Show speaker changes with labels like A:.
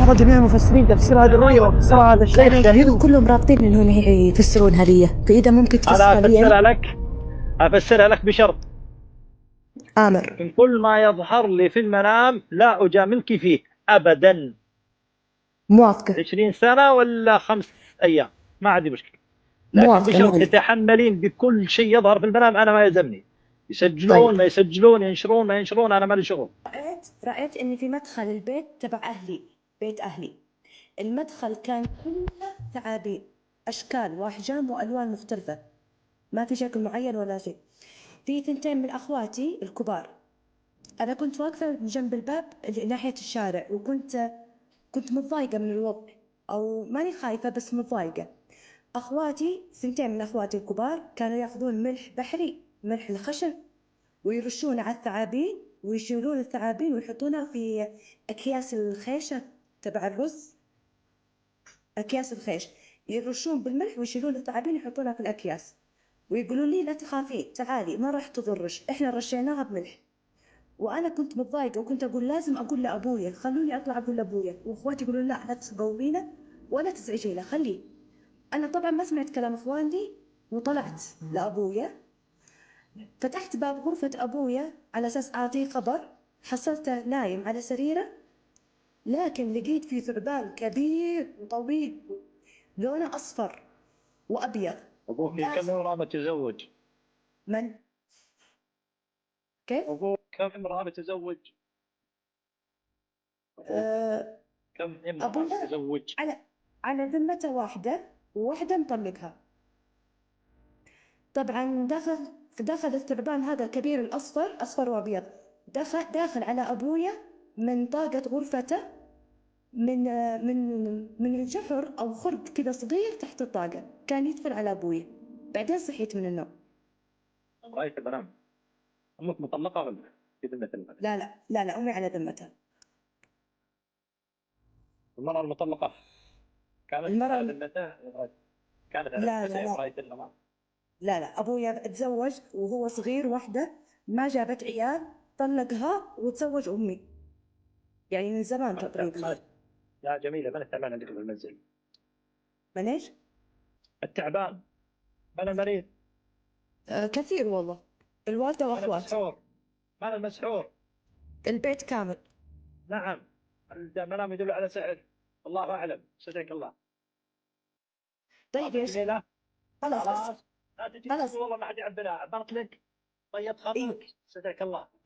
A: لاحظ جميع المفسرين تفسير هذه الرؤية واختصار هذا الشيء الشهير.
B: كلهم رابطين انهم يفسرون هذه، فاذا ممكن
C: أنا
B: تفسرها لي
C: أفسرها
B: أنا.
C: لك، أفسرها لك بشرط:
B: امر.
C: إن كل ما يظهر لي في المنام لا أجاملك فيه أبدا.
B: موافقة.
C: 20 سنة ولا 5 أيام ما عندي مشكلة، لكن
B: موافقة
C: بشرط
B: معي.
C: تتحملين بكل شيء يظهر في المنام. أنا ما يلزمني يسجلون
B: طيب.
C: ما يسجلون، ينشرون ما ينشرون، أنا مالي شغل.
B: رأيت إني في مدخل البيت تبع أهلي، بيت أهلي، المدخل كان كله ثعابين، أشكال وأحجام وألوان مختلفة، ما في شكل معين ولا شيء. في ثنتين من أخواتي الكبار، أنا كنت واقفة جنب الباب ناحية الشارع، كنت متضايقة من الوضع، أو ماني خايفة بس متضايقة. أخواتي، ثنتين من أخواتي الكبار كانوا ياخذون ملح بحري، ملح الخشب، ويرشونه على الثعابين، ويشيلون الثعابين ويحطونها في أكياس الخيشة تبع الرز، أكياس الخيش، يرشون بالملح ويشيلون الثعابين ويحطونها في الأكياس، ويقولون لي لا تخافين تعالي ما راح تضرش، إحنا رشيناها بملح. وأنا كنت متضايقة وكنت أقول لازم أقول لأبويا، خلوني أطلع أقول لأبويا، وأخواتي يقولون لا تقومينا ولا تزعجينا خليه. أنا طبعا ما سمعت كلام إخواني وطلعت لأبويا، فتحت باب غرفة أبويا على أساس أعطيه خبر، حصلته نايم على سريره، لكن لقيت فيه ثعبان كبير وطويل لونه أصفر وأبيض.
C: أبوك كم امرأة متزوج؟
B: من؟ كيف؟
C: أبوك كم امرأة متزوج؟ كم امرأة
B: أبويا
C: متزوج؟
B: على ذمته واحدة، وواحدة مطلقها. طبعا دخل الثعبان هذا الكبير الأصفر، أصفر وأبيض، داخل على أبويا من طاقة غرفته، من من الجحر أو خرج كذا صغير تحت الطاقة، كان يدخل على أبويا. بعدين صحيت من النوم.
C: رأيت المنام. أمك مطلقة ولا في ذمة المال؟
B: لا أمي على ذمتها.
C: المرأة المطلقة كانت
B: المرأة
C: على ذمته؟ كانت على
B: لا
C: ذمته
B: لا
C: يوم
B: لا
C: رأيت المنام؟
B: لا أبويا تزوج وهو صغير وحدة، ما جابت عيال، طلقها وتزوج أمي، يعني من زمان تقريبا.
C: يا جميلة، من التعبان عندك في المنزل؟
B: من إيش؟
C: التعبان، من المريض؟
B: كثير والله، الوالدة
C: من
B: وأخوات،
C: المسحور؟ من المسحور؟
B: البيت كامل.
C: نعم. المنام يدل على سحر، الله أعلم، صدق الله.
B: طيب إيش؟
C: جميلة،
B: خلاص.
C: خلاص لا تجي
B: خلاص.
C: والله ما حد يعبنا بطلق. طيب
B: إيه.
C: خلاص، صدق الله.